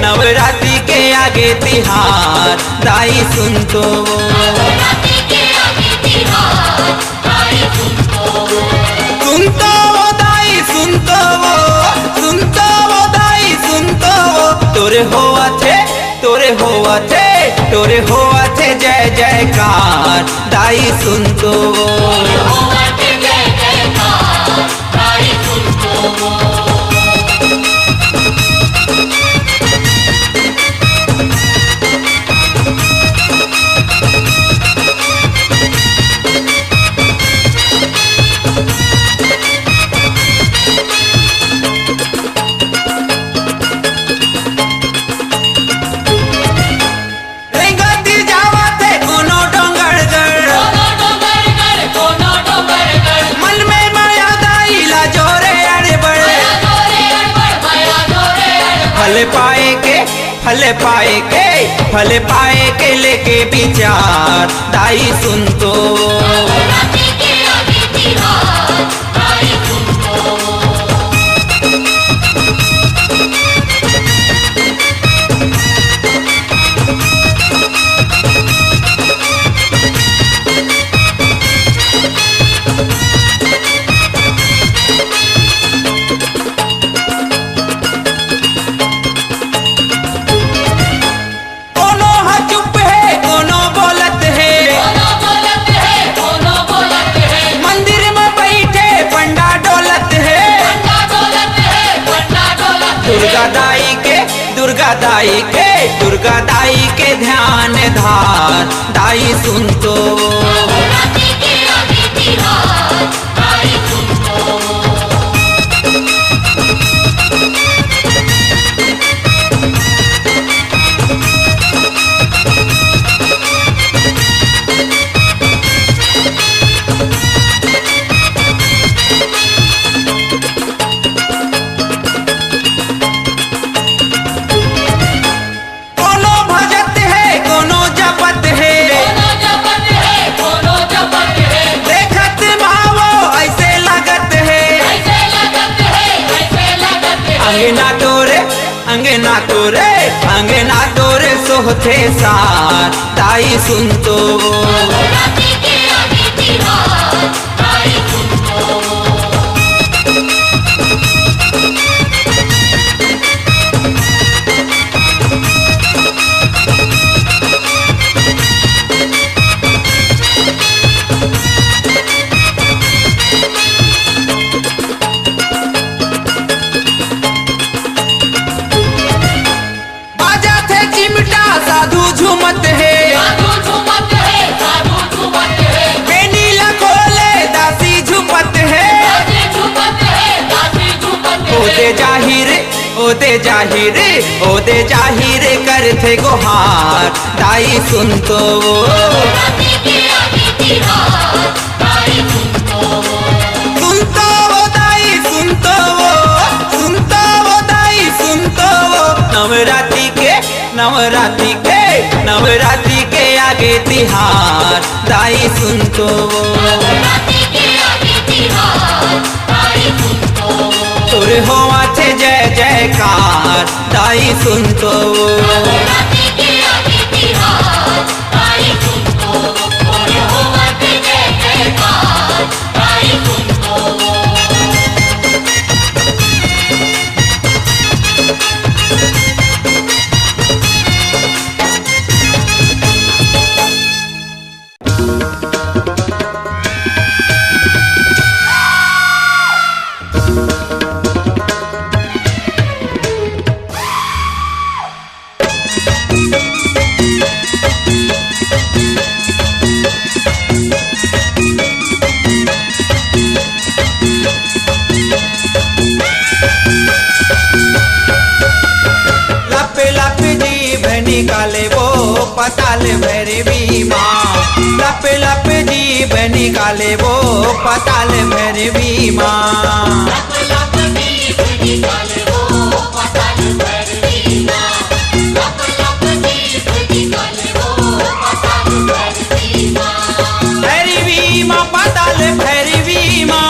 नवरात्रि के आगे तिहार दाई सुन तो नवरात्रि के आगे तिहार दाई सुन तो दाई सुन तो तोरे होआ थे जय जयकार दाई सुन तो फल पाए के लेके विचार दाई सुन तो नवरात्रि के आगे तिहार दाई सुन तो दुर्गा दाई के ध्यान धार दाई सुन तो नवरात्रि के आगे तिहार दाई सुन तो अंगना तोरे सोहते सार दाई सुन तो नवरात्रि के आगे तिहार दाई सुन तो ओदे जाहिर कर थे गोहार दाई सुन तो नवरात्रि के आगे तिहार दाई सुन तो दाई सुन तो नवरात्रि के आगे तिहार दाई सुन तो नवरात्रि के आगे तिहार दाई सुन तो तोरे होआ थे जय जयकार दाई सुन तो नवरात्रि के आगे तिहार दाई सुन तो तोरे होआ थे जय जयकार दाई सुन तो निकाले वो पताल भैरवी माँ। लप लप जीभ निकाले वो पताल भैरवी माँ। भैरवी माँ पताल भैरवी माँ।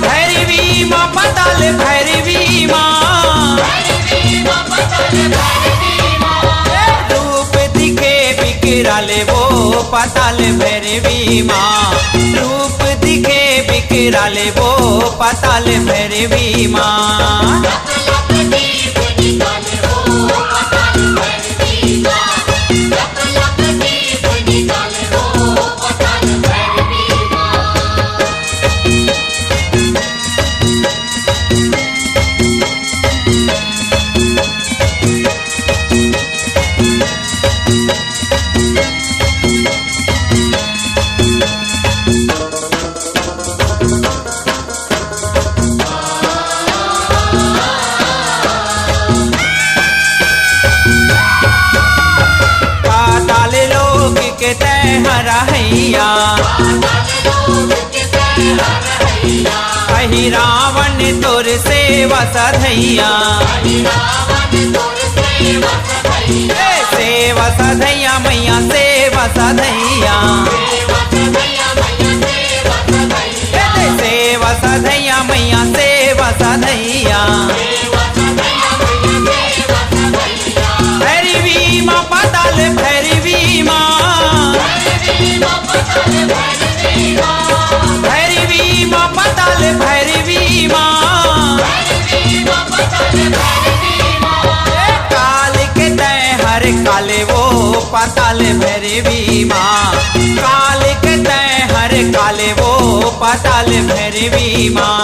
भैरवी माँ पताल भैरवी माँ। रूप दिखे बिकराले वो पताल भैरवी माँ। रूप दिखे बिकराले वो पताल भैरवी माँ। हैया कही रावण तोर सेवा सधैया। सेवा सधैया मैया सेवा सधैया। सेवा सधैया मैया सेवा सधैया। भैरवी माँ पताल भैरवी माँ। भैरवी माँ पताल भैरवी माँ। काल के तय हर काले वो पताल भैरवी माँ। काल के तय हर काले वो पताल भैरवी माँ।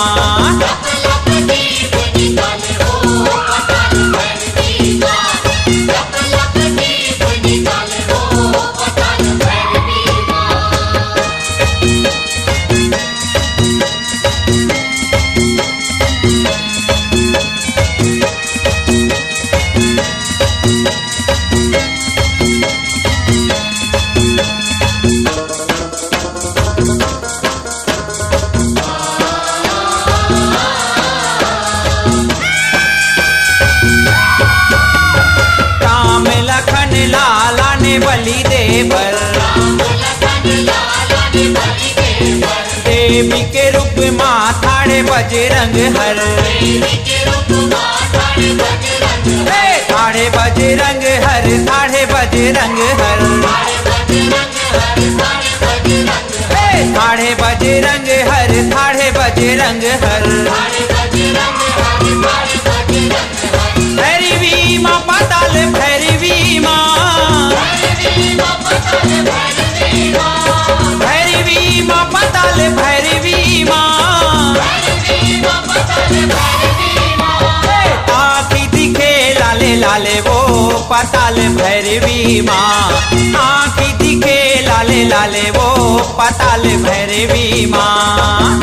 बलि देवर देवी के रूप माँ थाड़े बजरंग हर। थाड़े बजरंग हर थाड़े बजरंग हर। थाड़े बजरंग हर थाड़े बजरंग हर। भैरवी माँ पताल भैरवी माँ। भैरवी माँ पताल भैरवी माँ। आँखी दिखे लाले लाले वो पताल भैरवी माँ। आँखी दिखे लाले लाले वो पताल भैरवी माँ।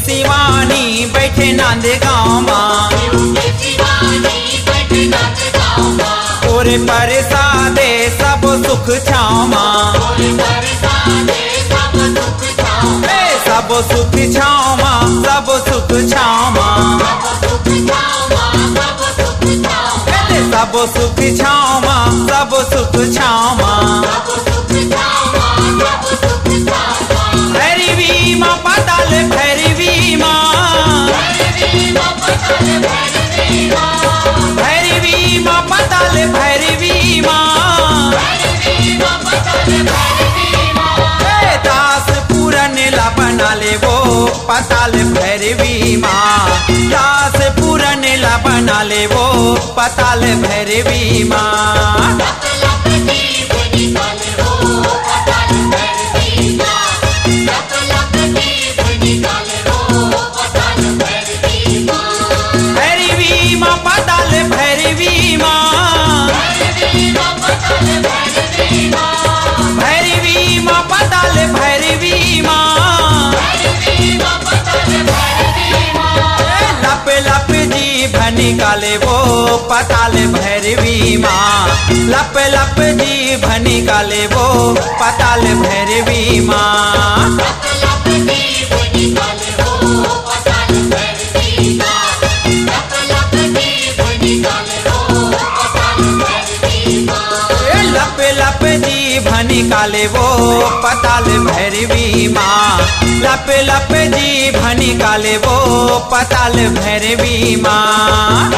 शिवानी बैठे नांद गाँव माँ। तोरे परसादे सब सुख छाँव माँ। सब सुख छाँव माँ सब सुख छाँव माँ। सब सुख छाँव माँ सब सुख छाँव माँ। भैरवी माँ पताल भैरवी माँ। भैरवी माँ पताल भैरवी माँ। दास पूरन ला बना ले वो पताल भैरवी माँ। दास पूरन ला बना ले वो पताल भैरवी माँ। भैरवी माँ पताल भैरवी माँ। भैरवी माँ पताल भैरवी माँ। लप लप जीभ निकाले वो पताल भैरवी माँ। लप लप जीभ निकाले वो पताल भैरवी माँ। लप लप जीभ निकाले वो पताल भैरवी माँ। लप लप जीभ निकाले वो पताल भैरवी माँ।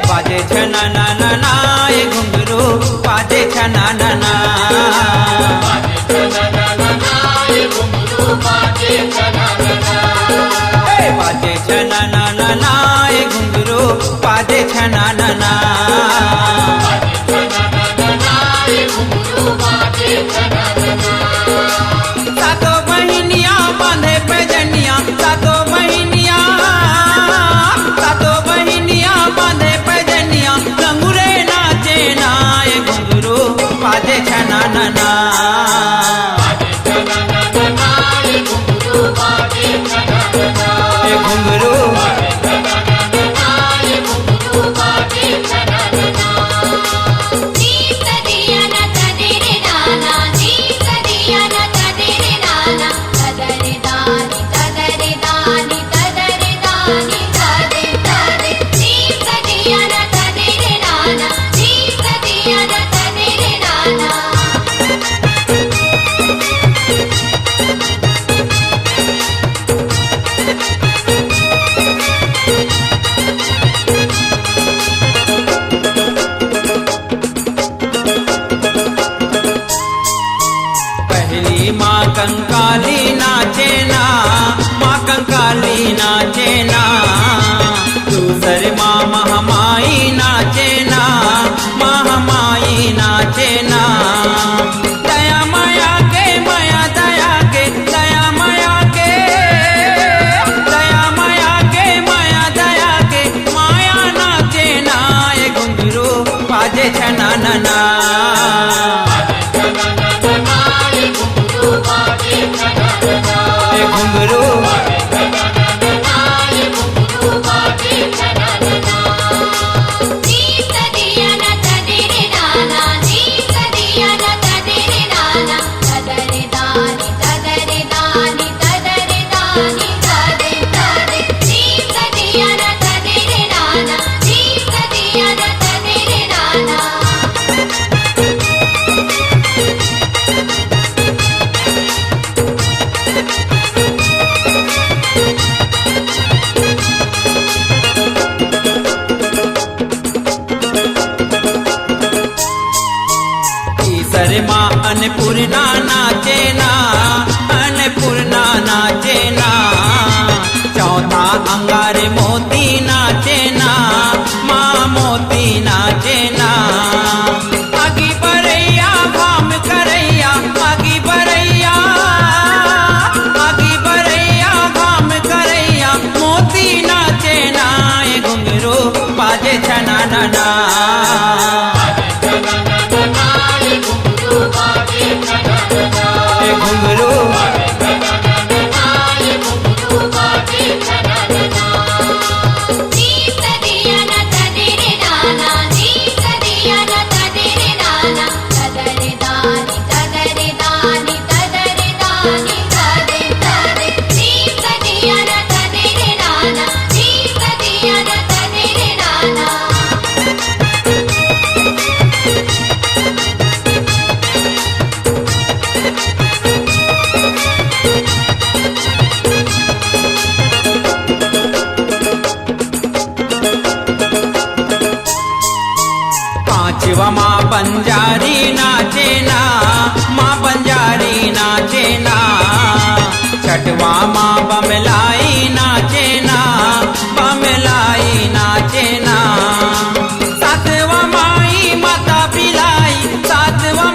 बाजे छना ना ना ना ये घुंघरू बाजे छना ना ना। बाजे छना ना ना ना ये घुंघरू बाजे छना ना ना। सातों बहिनिया बांधे पैजनिया। सातों बहिनिया बांधे पैजनिया। घुंघरे नाचे ना ये घुंघरू बाजे छना ना ना। ये घुंघरू माँ कंकाली नाचे ना। माँ कंकाली नाचे ना। दूसरे माँ महामाई नाचे ना। महामाई नाचे ना। दया माया के माया दया के दया माया के दया माया के माया दया के माया नाचे ना ये घुंघरू बाजे छना ना ना। घुंघरू माँ अन्नपूर्णा नाचे ना। अन्नपूर्णा नाचे ना। चौथा अंगार मोती नाचे ना। माँ मोती नाचे ना। आगी बरैया घाम करैया। आगी बरैया घाम करैया। मोती नाचे ना ये घुंघरू बाजे छना ना घुंघरू पांचवा माँ बंजारी नाचे ना, माँ बंजारी नाचे ना। छठवा माँ बमलाई नाचे ना, बमलाई नाचे ना। सातवा माई माता पिलाई, सातवा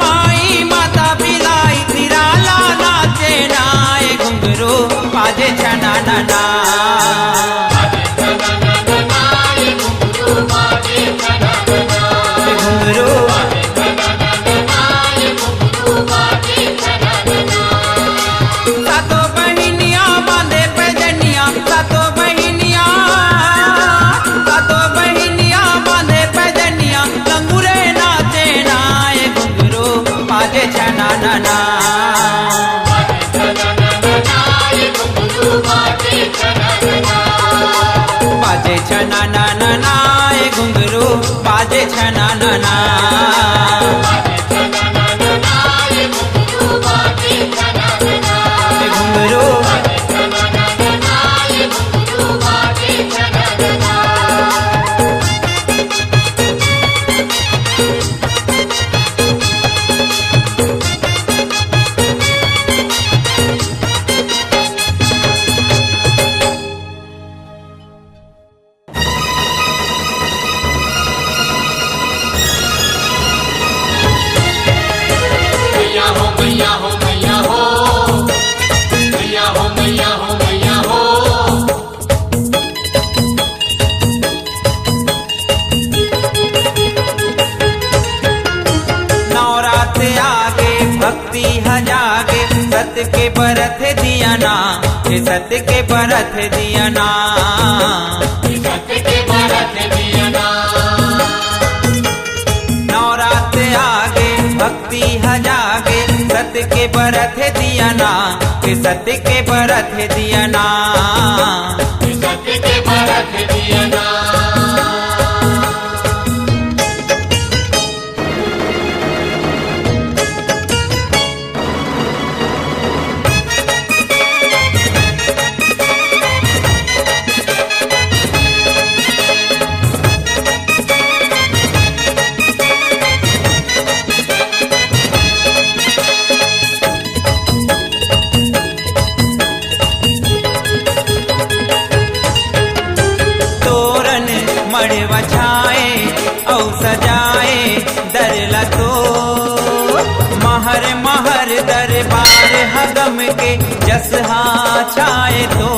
माई माता पिलाई। निराला नाचे ना, ए घुंघरू बाजे छना ना ना। सातों बहिनिया बांधे पैजनिया, सातों बहिनिया बांधे पैजनिया। लंगूरे नाचे ना, ए घुंघरू बाजे छना ना ना। बाजे छना ना ना ना, ए घुंघरू बाजे छना ना ना। घुंघरू भक्ति हजागे, सत के बरत दिया ना, सत के बरत दिया ना। नवरात आगे भक्ति हजागे, सत के बरत दिया ना, सत के बरत दिया ना। मड़वा छाए औ सजाए दरला तो। महर महर दरबार हगम के जसहा छाए तो।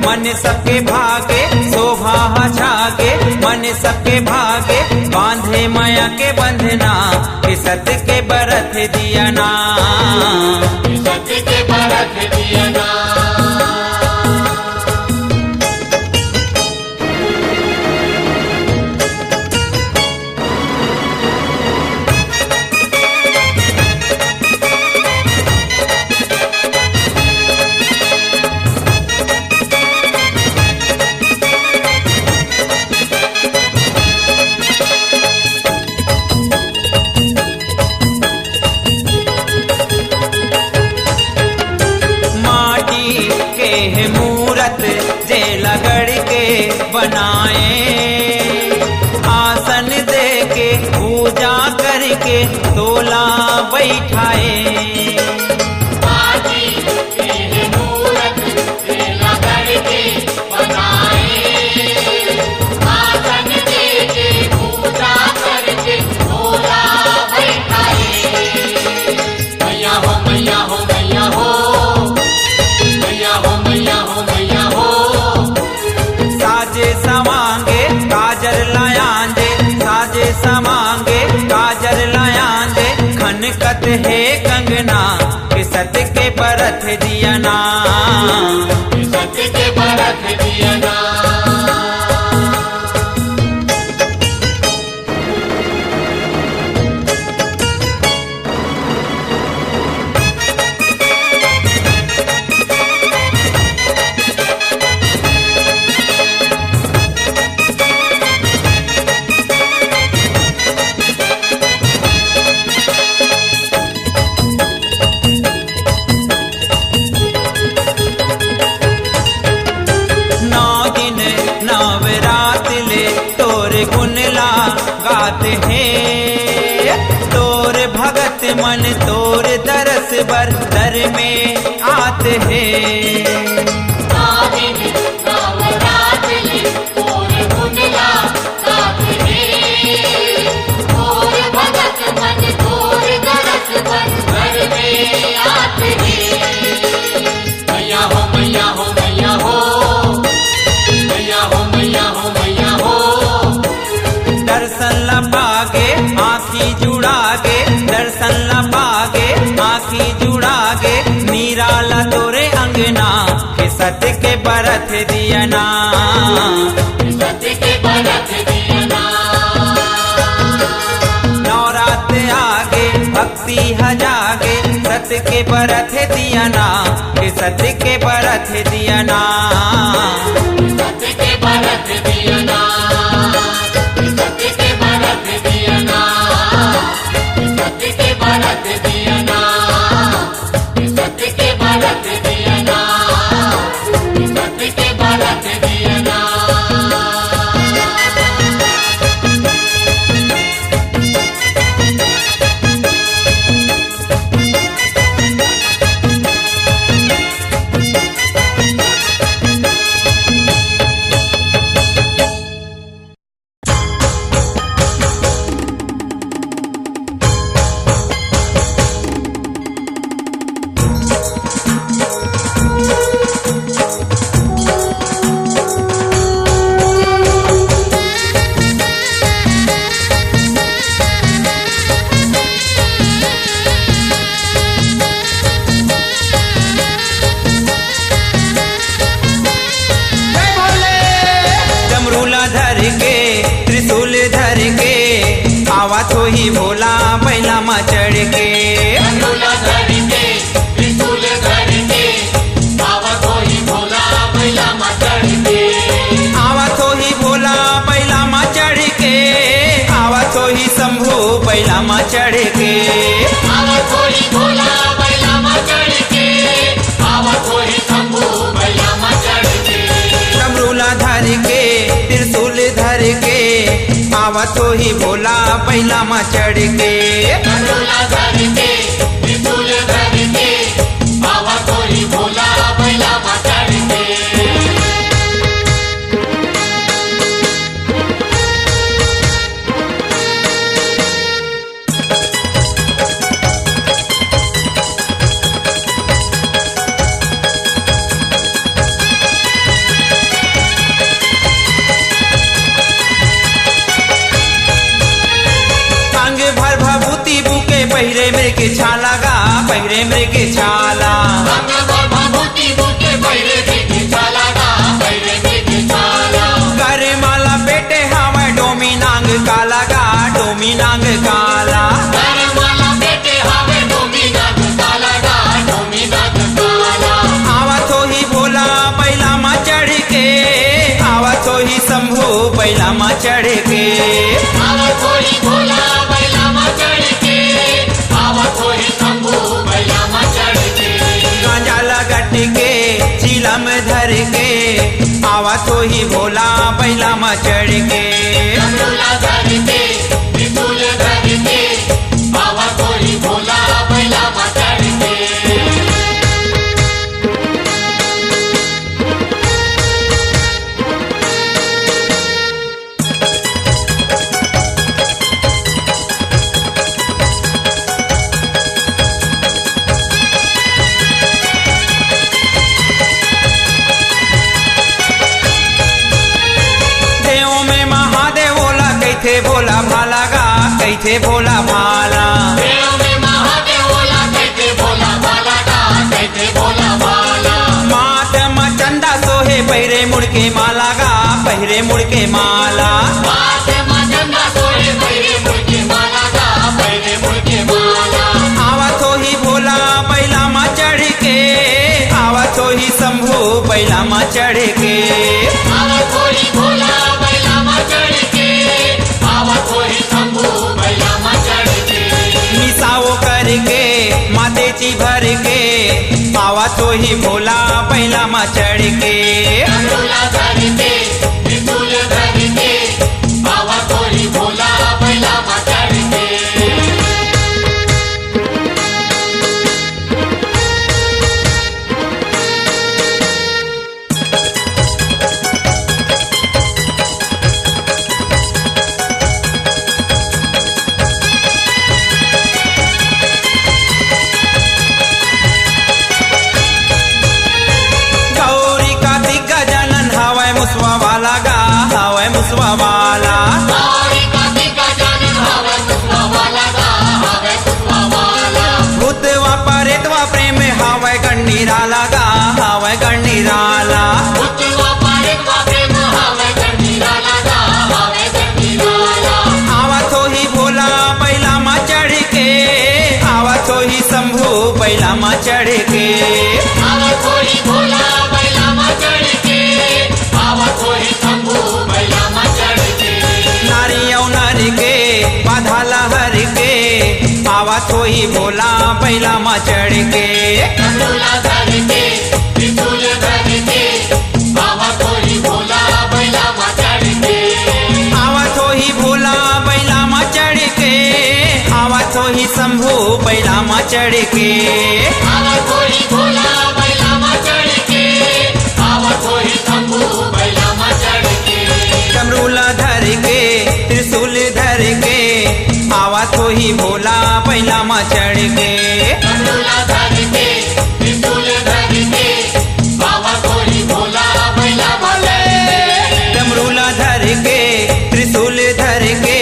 मन सबके भागे, शोभा छागे मन सबके भागे। बांधे माया के बंधना, सत के बरत दिया ना। सत के बरत दिया ना। मूरत जे लगड़ के बनाए, आसन दे के पूजा करके तोला बैठाए। साजे समांगे काजर लायांजे, साजे समांगे काजर लायांजे, खनकत है कंगना के सत के परत दियना, सत के परत दियना। गुनला गाते हैं तोर भगत मन तोर दरस बर दर में आते हैं। दर्शन ला पागे आँखी जुड़ागे, दर्शन ला पागे आँखी जुड़ागे, निराला तोरे अंगना के सत के बरत दियना, सत के बरत दियना। नवरात्र आगे भक्ति हजागे, सत के बरत दियना के सत के बरत दियना, सत के बरत दियना। आवा तो ही भोला बैला मा चढ़ के, झूला धर के त्रिशूल धर के, आवा तो ही भोला बैला मा चढ़ के, आवा तो ही भोला बैला मा चढ़ के, आवा तो ही शंभू बैला मा चढ़ के, आवा तो ही भोला बैला मा चढ़ के, आवा तो ही शंभू बैला मा चढ़ के, डमरूला धर के त्रिशूल धर के, आवा तो ही भोला बैला मा चढ़ के, झूला धर के त्रिशूल धर के, आवा तो ही भोला बैला मा चढ़ के। पहिरे मृग छाला गा, पहिरे मृग छाला, करे माला बेटे हवा डोमी नांग काला गा, डोमी नांग काला, आवा तो ही भोला बैला मा चढ़ के, आवा तो ही शंभू बैला मा चढ़ के, आवा तो ही भोला बैला मा चढ़ के, आवा तो ही शंभू बैला मा चढ़ के, गांजा लगट के चिलम धर के, आवा तो ही भोला बैला मा चढ़ के, झूला धर के त्रिशूल धर भाला गा कैथे भोला भाला पेड़ों में महादेव बोला कहते भोला भाला गा कहते भोला भाला माथ में चंदा सोहे पहिरे मुड़के माला गा पहिरे मुड़के माला बात मचंदा सोए पैरे मुड़के माला गा पैरे मुड़के माला आवत हो ही भोला बैला मा चढ़ के आवत हो ही शंभू बैला मा चढ़ के आवत होई भोला बैला मा चढ़ के आवत होई शंभू बैला मा चढ़ के मिसाओ करके मातेची भर के आवत हो ही भोला बैला मा चढ़ के डमरूला धर के त्रिशूल धर के आवत होई भोला बैला मा चढ़ के गौरी कार्तिक गजानन हवै मुसवा वाला गा हवै मुसवा वाला गौरी कार्तिक गजानन हवे पुष्पा वाला गा हवे पुष्पा वाला भूतवा परेतवा प्रेम हवै गणनीराला गा हवै गणनीराला भूतवा पारेतवा प्रेम हवे गणनीराला गा हवे गणनीराला आवत हो ही भोला बैला मा चढ़ के आवत हो ही शंभू बैला मा चढ़ के आवत होई भोला बैला मा चढ़ के आवत होई शंभू बैला मा चढ़ के नारी और नारी के बाधा लहर के आवत हो ही भोला बैला मा चढ़ के डमरूला धर के त्रिशूल धर के आवत होई भोला बैला मा चढ़ के आवत हो ही भोला बैला मा चढ़ के आवत हो ही शंभू बैला मा चढ़ के आवत होई भोला बैला मा चढ़ के आवत होई शंभू बैला मा चढ़ के डमरूला धर के त्रिशूल धर के आवत हो ही भोला बैला मा चढ़ के डमरूला धर के त्रिशूल धर के आवत होई भोला बैला मा चढ़ के डमरूला धर के त्रिशूल धर के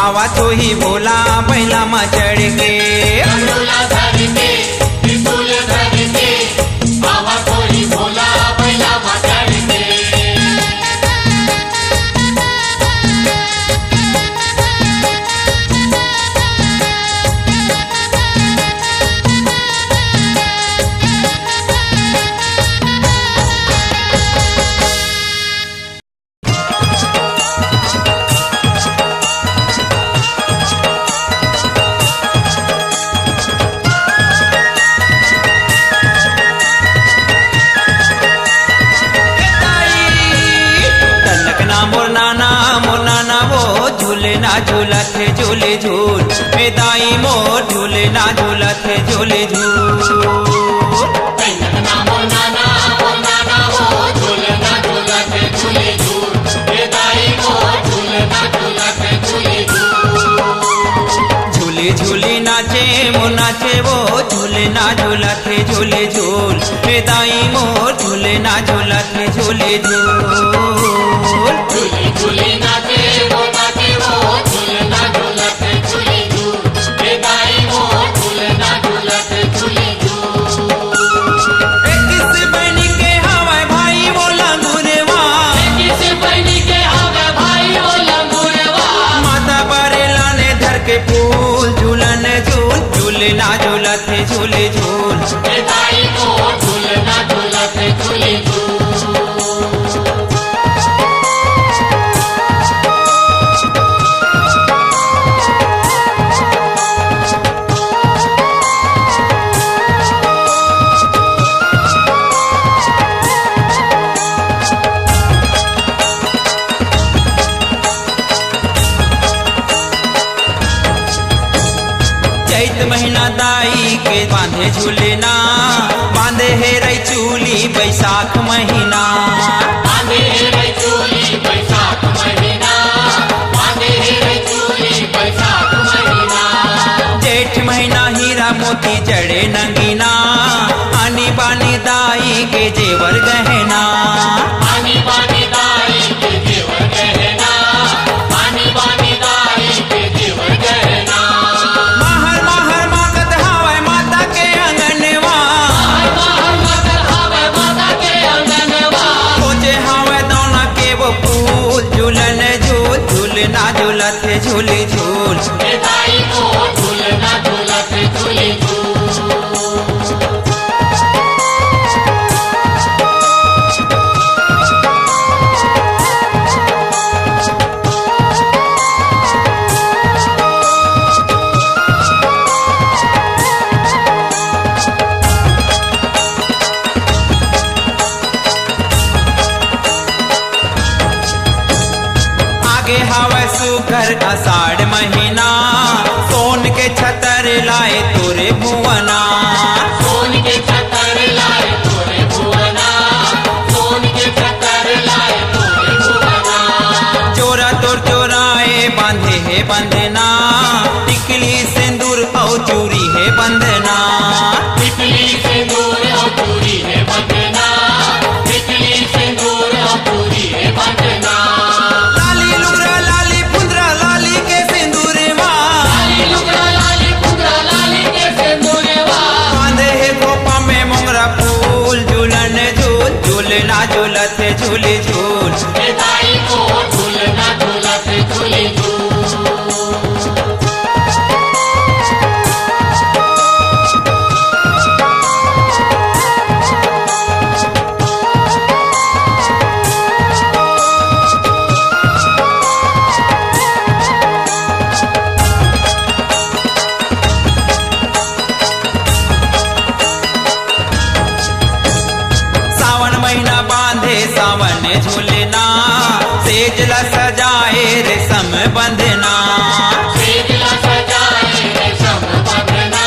आवत हो ही भोला बैला मा चढ़ के डमरूला धर के त्रिशूल धर के आवत होई भोला बैला मा चढ़ के तनक ना मोर नाना वो झूले ना झूलत है झूले झूल दाई मोर झूले ना झूलत है झूले झूल कैनक नामो नाना वो झूलना झूलते झूले झूल हे दाई वो झूलना झूलते झूले झूल झूले झूले नाचे मोर नाचे वो झूले ना झूलत है झूले झूल दाई मोर झूले ना झूलत है झूले झूल झूले झूले नाचे वो झूलना झूलते झूले झूल हे दाई वो झूलना झूलते झूले झूल किस बनी के हवाई भाई वो लंगुरवा किस बनी के हवे भाई वो लंगुरवा माता बरेला ने धर के फूल झूलन झूल झूले ना झूलत है झूले झूल हे दाई वो झूलना झूलते झूले झूल चैत महीना दाई के बांधे झूलेना बांधे है रई चूली बैसाख महीना बांधे रे चोली बैसाख महीना बांधे रे चोली बैसाख महीना जेठ महीना हीरा मोती जड़े नंगीना आनी बानी दाई के जेवर गहना पानी पानी दाई के जेवर गहना पानी पानी दाई झूल हे दाई मोर झूलना झूलत झूली झूल आगे हवा सुघर आषाढ़ महीना सोन के छतर लाए तोरे भुवना सोन के छतर लाए तोरे भुवना सोन के छतर लाए तोरे भुवना चोरा तोर चोराए बांधे है बंधना टिकली सिंदूर और चूरी है बंधना टिकली से दूर और दूरी है बंधना टिकली से दूर और दूरी है बंधना लाली लुगरा लाली पुंदरा लाली के सिंदूर लाली लुगड़ा लाली कुंदरा लाली के सिंदूरवा बांधे है खोपा में मोंगरा फूल झूलन झूल झूलना झूलत झूली झूल हे दाई मोर झूलना झूलत झूली झूल सावन महीना बांधे सावन झूलना सेजला सजाए रेशम बंधना सेजला सजाए रेशम बंधना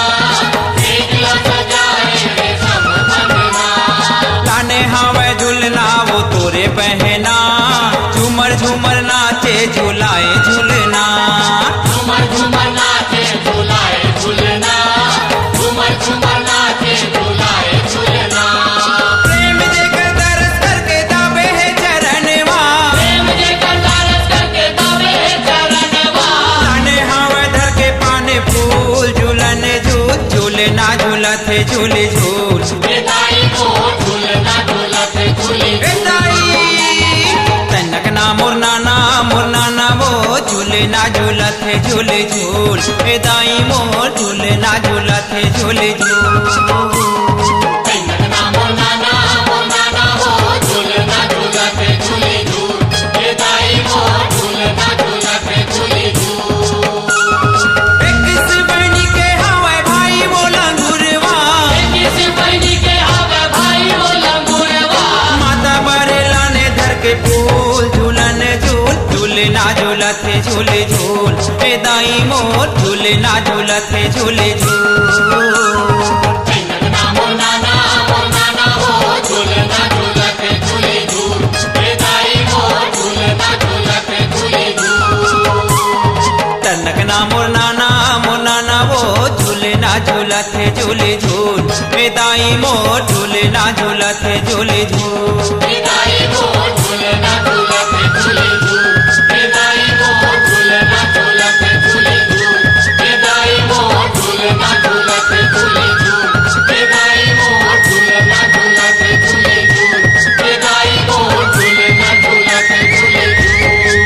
सेजला सजाए रेशम बंधना लाने हवा झूलना वो तोरे पहना झूमर झूमर नाचे झूलाए झूलना झूमर झूमर नाचे झूलाए झूलना झूमर झूमर नाचे झूलाए झूलना प्रेम देकर दरस करके दाबे है चरणवा प्रेम जे कंदारस करके दावे है चरणवा लाने हवा धर के पाने फूल झूलन झूल झूलना झूलत झूले झूल हे दाई मोर झूलना झूलत झूली तनक ना मुरनाना वो झूलना झूलत झूले झूल ए दाई मोर झूलना झूलत झूले झूल कन्नकना मोनाना मोनाना हो झूलना झूलत झूली झूल हे दाई मोर झूलना झूलत झूली झूल किस बनी के हवाए भाई वो लंगुरवा किसी बहनी के आवे भाई वो लंगूरवा माता बरेला ने धर के फूल झूलन झूल झूलना झूलत झूले झूल ए दाई मोर झूलना झूलत झूले झूल कन्नकना मोनाना मोनाना हो झूलना झूलत झूली झूल हे दाई मोर झूलना झूलत झूली झूल तनक ना मुरनाना वो झूलना झूलत झूले झूल ए दाई मोर झूलना झूलत झूले झूल हे दाई मोर झूलना झूलत झूली झूल हे दाई मोर झूलना झूलत झूली झूल हे दाई मोर झूलना झूलत झूली झूल हे दाई मोर झूलना झूलत झूली झूल हे दाई मोर झूलना झूलत झूली झूल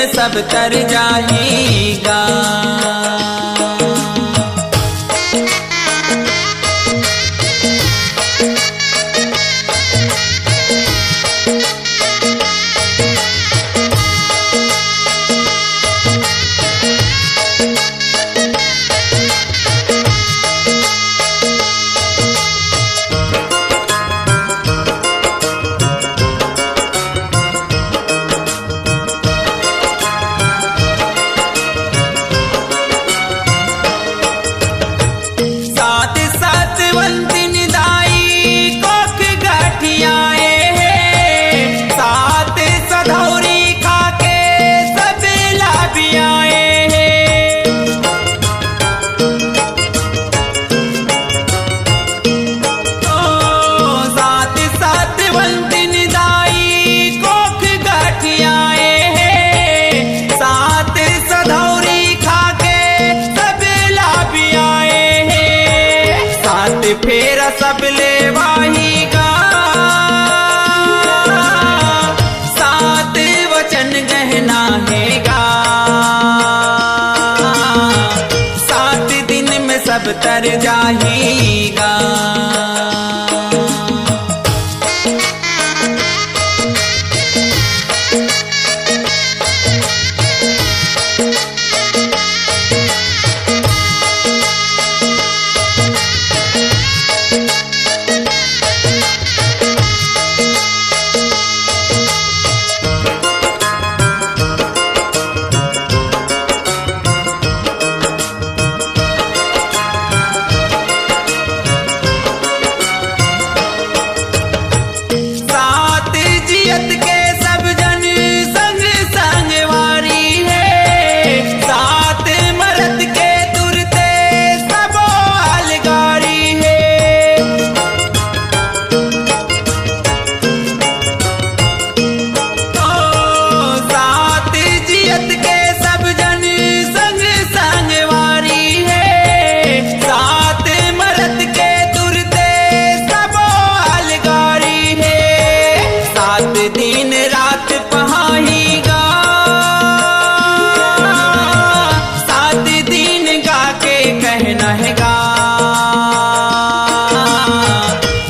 में सब तर जाएगा। फेरा सब लेवाहीगा, सात वचन गहना हैगा। सात दिन में सब तर जाएगा। दिन रात पहाएगा, सात दिन गा के कहना हैगा।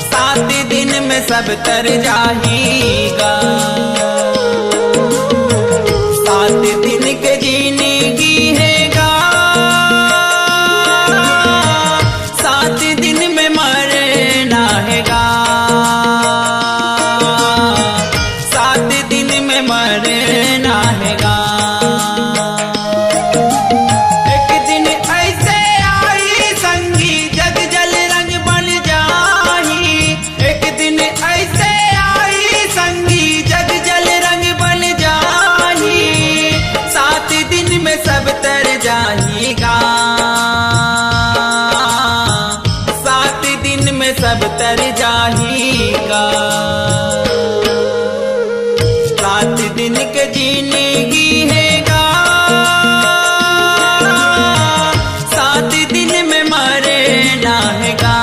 सात दिन में सब तर जाएगा। सात दिन के जिंदगी हैगा, सात दिन में मरना हैगा। मरना हैगा। एक दिन ऐसे आई संगी जग जल रंग बन जाही। एक दिन ऐसे आई संगी जग जल रंग बन जाही। सात दिन में सब तर जाएगा। सात दिन में सब तर जाएगा। सात दिन के जिंदगी हैगा, सात दिन में मरना हैगा।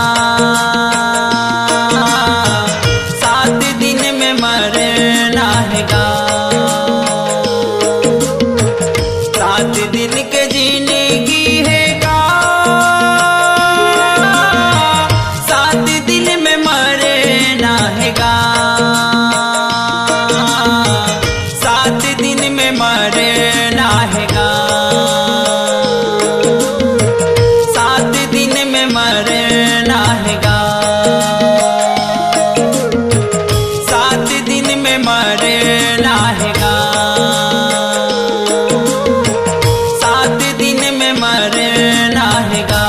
सात दिन में मरना हैगा। सात दिन के जिंदगी हैगा, सात दिन में मरना हैगा। सात दिन में मरना हैगा। सात दिन में मरना हैगा। सात दिन में मरना हैगा। सात दिन में मरना हैगा।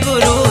गुरु